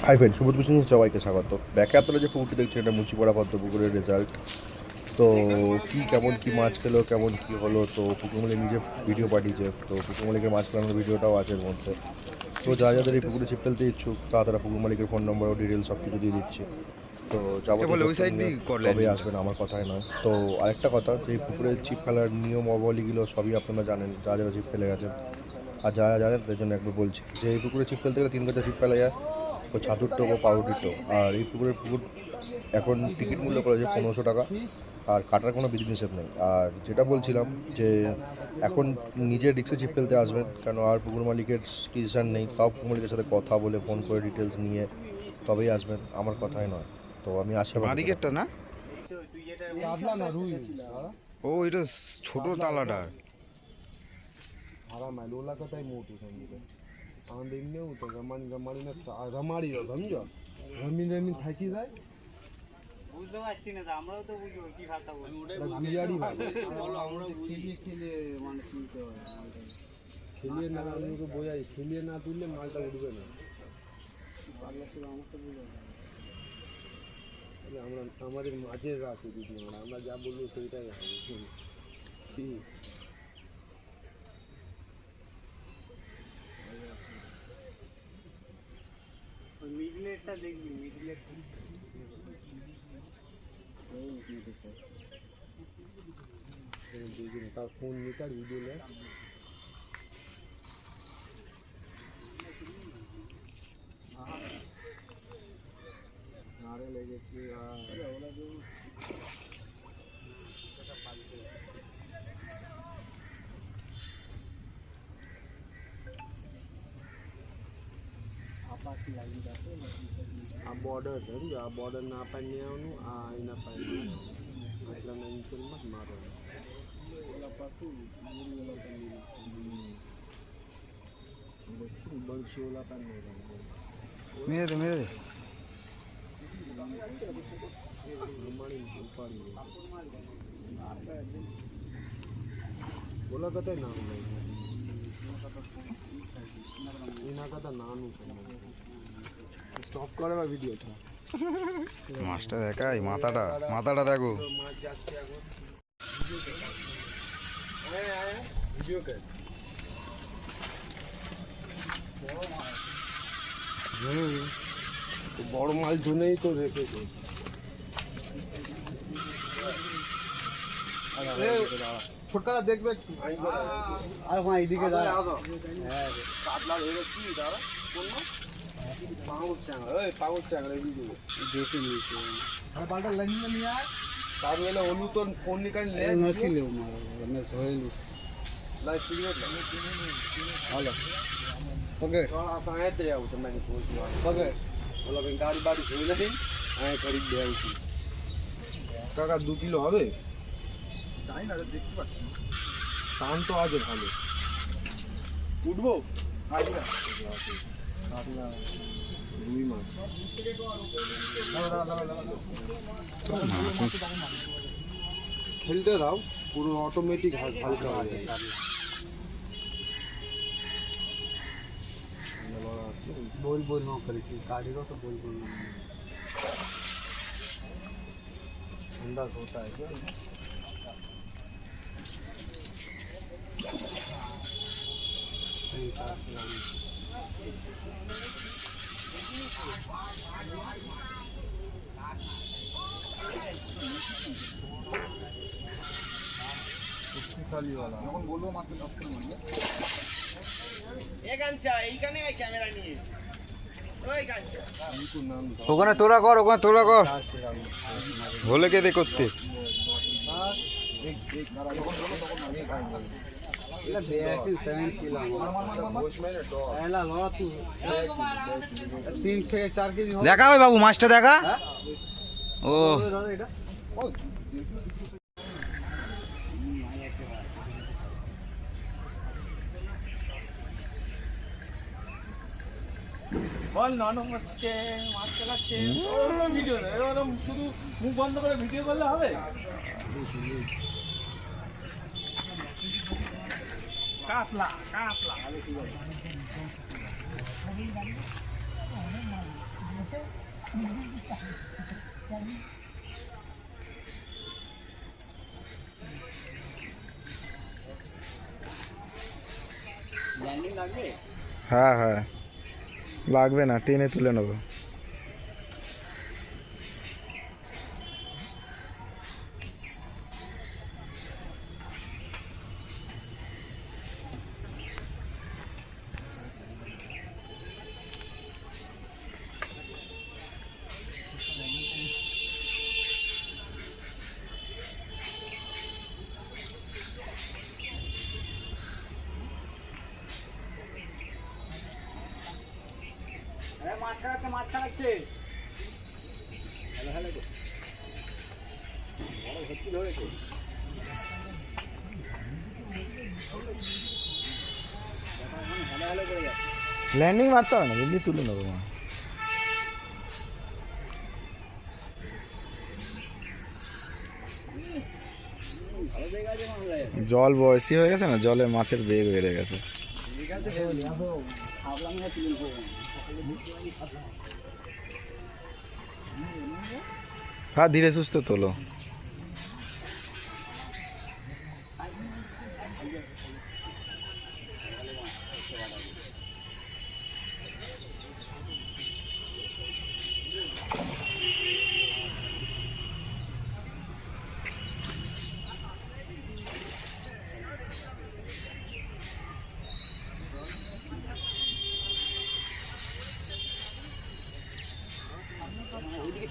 Hi friend, Subodh Vishnu সবাইকে স্বাগত। ব্যাকে আপনারা যে পুকুরটি দেখছেন এটা মুচিপাড়া পদ্ম পুকুরের রেজাল্ট। তো কেমন কি মাছ খেলো, কেমন কি হলো, তো পুকুর মালিক নিজে ভিডিও পাঠিয়েছে। তো পুকুর মালিকের মাছ খেলানোর ভিডিওটাও আছে এর মধ্যে। তো যাদের এই পুকুরে ছিপ ফেলতে ইচ্ছুক তারা পুকুর মালিকের ফোন নম্বর ও ডিটেলস সব কিছু দিয়ে দিচ্ছে। তো তবে আসবেন, আমার কথাই নয়। তো আরেকটা কথা, যে এই পুকুরে ছিপ ফেলার নিয়মাবলীগুলো সবই আপনারা জানেন, যারা ছিপ ফেলে গেছেন। আর যারা জানেন তাদের জন্য একবার বলছি যে এই পুকুরে ছিপ ফেলতে গেলে 3 কাঠা ছিপ ফেলা যায়, ও ছাতুর টোপ ও পাউরুটির টোপ। আর এই পুকুর এখন টিকিট মূল্য করেছে 1500 টাকা, আর কাটার কোনো বিধিনিষেধ নেই। আর যেটা বলছিলাম যে এখন নিজের রিক্সে ছিপ ফেলতে আসবেন, কেন আর পুকুর মালিকের ডিসিশন নেই, তাও পুকুর মালিকের সাথে কথা বলে ফোন করে ডিটেলস নিয়ে তবেই আসবেন, আমার কথাই নয়। তো আমি বাদিকেরটা না, ও এটা ছোট তালাটা ओला कताई मोटू समझो आंधे ने तो रमानी ने रमाड़ी हो समझो रमीन থাকি যায় বুঝতে পারছি না, আমরাও তো বুঝবো কি ভাষা বলি। বিয়াড়ি ভাই আমরা খেলে মানে শুনতে হয়, খেলিয়ে না তো বোঝাই, খেলিয়ে না তুললে মালটা উঠবে না। পাগলা ছিল আমার তো বুঝা আমরা আমাদের মাঝের রাখি দিদি, আমরা যা বলবো সেইটাই হবে। ঠিক মিডলেটটা দেখবি, মিডলেট देखिए तार फोन निकाल वीडियो ले नारे ले गए आ बॉर्डर समझो, आ बॉर्डर ना पानी आवनु आ इना पानी मतलब नहीं चल मत मारो बंशी वाला पानी মেরে দে बोला कहते नाम नहीं इना कहता नानू स्टॉप करे बा ভিডিওটা মাছটা দেখাই, মাথাটা দেখো। মাছ যাচ্ছে এখন ভিডিও कर বড় মাছ ধরেই তো রেখেছে। ছোটটা দেখবে একটু আর ভাই এদিকে দাঁড়া। হ্যাঁ কাতলা ধরে কি দাঁড়া কোন পাউস ট্যাংরা, ওই পাউস ট্যাংরা ভিডিও দেখে নিয়েছে আর বালটা লাইন না নিয়ে আর তার হলো ওলু তো ফোন নিকাল লে নথি লেও মার আমি ধরেলি লাই সিগারেট লা হ্যালো ওকে थोड़ा सायत रे आउ तो मैंने पूछ लिया ওকে बोला मैं गाड़ी बाड़ी धोई नहीं आए खरीद ले आई थी কাকা 2 কিলো হবে তাই না দেখতে পাচ্ছি টান তো আছে ভালো উঠবো আইনা কাতলা রুই মাছ খেলতে দাও পুরো অটোমেটিক হালকা হয়ে যায়। बोल बोल न करी गाड़ी को तो बोल बोल अंदाज होता है क्या খালি वाला এখন বলবো মাত্র 10 মিনিট এইখানে ক্যামেরা নিয়ে ওখানে তোরা কর ভোলে কে দে করতে। দেখা ওই বাবু মাছটা দেখা। ও বল নানু মাছছে মাছ চালাচ্ছে ভিডিও না, এরকম শুধু মুখ বন্ধ করে ভিডিও করলে হবে? কাতলা কাতলা হ্যাঁ হ্যাঁ লাগবে না, টেনে তুলে নেবো। মাছ খাচ্ছে ল্যান্ডিং মারতে হবে না, এমনি তুলে নেবো। জল বয়সী হয়ে গেছে না, জলে মাছের বেগ বেড়ে গেছে। হ্যাঁ ধীরে সুস্থে তোলো।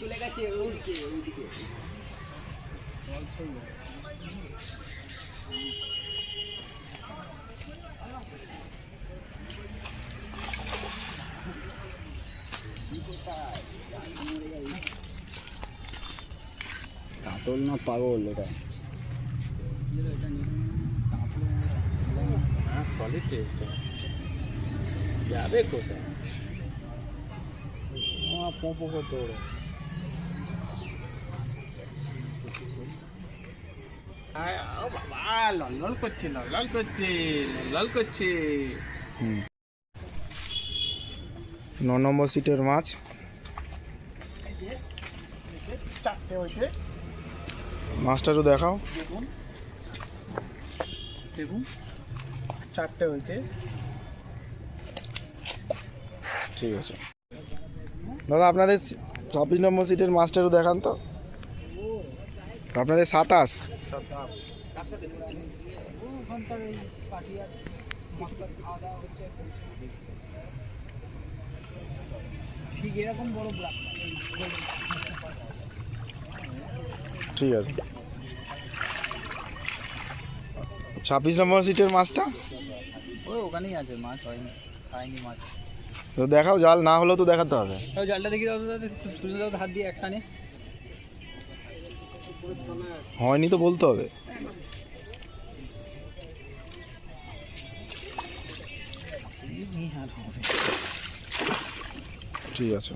চলে গেছে ওইদিকে ওইদিকে কাতল না পাগল এটা সলিড টেস্ট যাবে কোথায় পোপো তোড়ো বাবা লল করছে লল করছে লল করছে। 9 নম্বর সিটের মাছ। চারটে হয়েছে মাছটা একটু দেখাও। দেখুন দেখুন চারটে হয়েছে। ঠিক আছে দাদা, আপনাদের 24 নম্বর সিটের মাছটা একটু দেখান তো। আপনাদের 27। ঠিক এরকম বড় ব্লাক ঠিক আছে। 26 নম্বর সিটের মাছটা ওই ওখানেই আছে মাছ হয়নি খায়নি মাছ তো দেখাও, জাল না হলেও তো দেখাতে হবে। ওই জালটা দেখি দাও দাদা ছুঁড়ে দাও হাত দিয়ে একখানে হয়নি তো বলতে হবে। ঠিক আছে,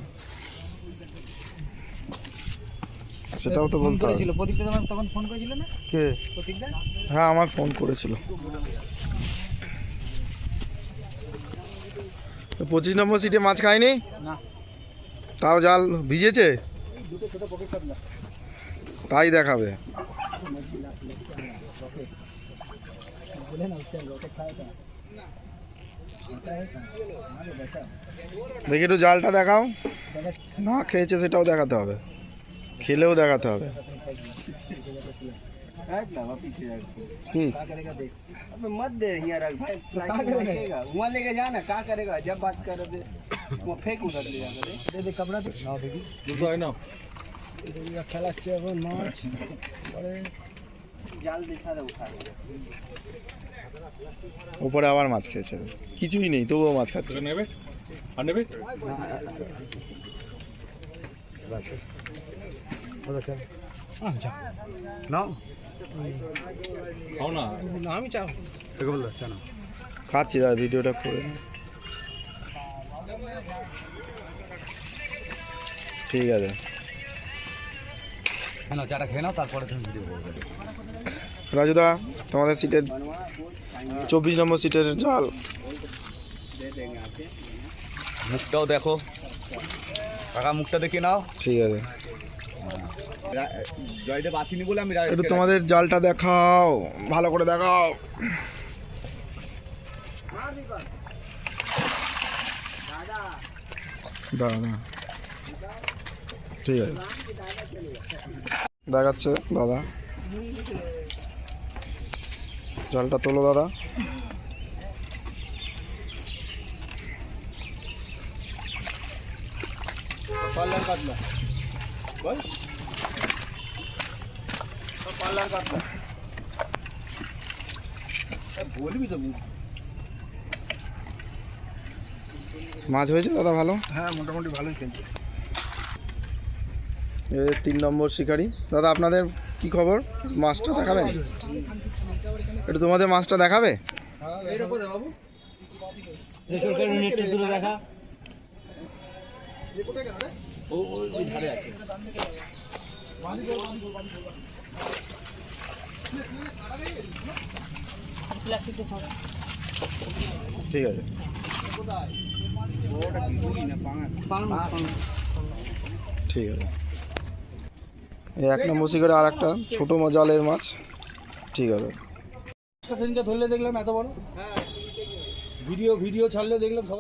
সেটাও তো বলতে হবে। প্রতীকদা তোমার তখন ফোন করেছিল না? কে? প্রতীকদা হ্যাঁ আমার ফোন করেছিল। তো 25 নম্বর সিটে মাছ খায়নি না তাও জাল ভিজেছে তাই দেখাবে। দেখি একটু জালটা দেখাও। না খেয়েছে সেটাও দেখাতে হবে, খেলেও দেখাতে হবে। কি अबे मत दे यहाँ रख भाई वहाँ लेके जाना क्या करेगा जब बात कर रहे थे वहाँ फेंक उधर ले जाकर दे दे कपड़ा दे ना देखी না খেলাচ্ছে এখন মাছ জাল দেখা দে উঠা ওপরে আবার মাছ খেয়েছে, কিছুই নেই তবুও মাছ খাচ্ছে। নেবে আর নেবে নাও খাও না আমি চাও দেখে বল যাচ্ছে না খাচ্ছি দাদা, ভিডিওটা করে। ঠিক আছে হ্যাঁ চাটা খেয়ে নাও তারপরে তুমি ভিডিও করবে রাজুদা, তোমাদের সিটের 24 নম্বর সিটের জাল दे देंगे आके মুখটাও দেখো কাকা মুখটা দেখে নাও। ঠিক আছে, জয়টা বাসিনি বলে আমি একটু তোমাদের জালটা দেখাও, ভালো করে দেখাও। দাদা ঠিক আছে, দেখাচ্ছে দাদা। জালটা তোলো দাদা। পাল্লার কাতলা বল, পাল্লার কাতলা বলবি তো। মাছ হয়েছে দাদা ভালো? হ্যাঁ মোটামুটি ভালোই খেলছে। 3 নম্বর শিকারি। দাদা আপনাদের কি খবর? মাছটা দেখাবেন একটু, তোমাদের মাছটা দেখাবে? এইরকম বাবু দেখা ওই ধারে আছে। ঠিক আছে, ঠিক আছে। এই 1 নম্বর শিকারে আর একটা ছোটো জালের মাছ। ঠিক আছে, সেদিনকে ধরলে দেখলাম এত বড়, ভিডিও ছাড়লে দেখলাম সবাই।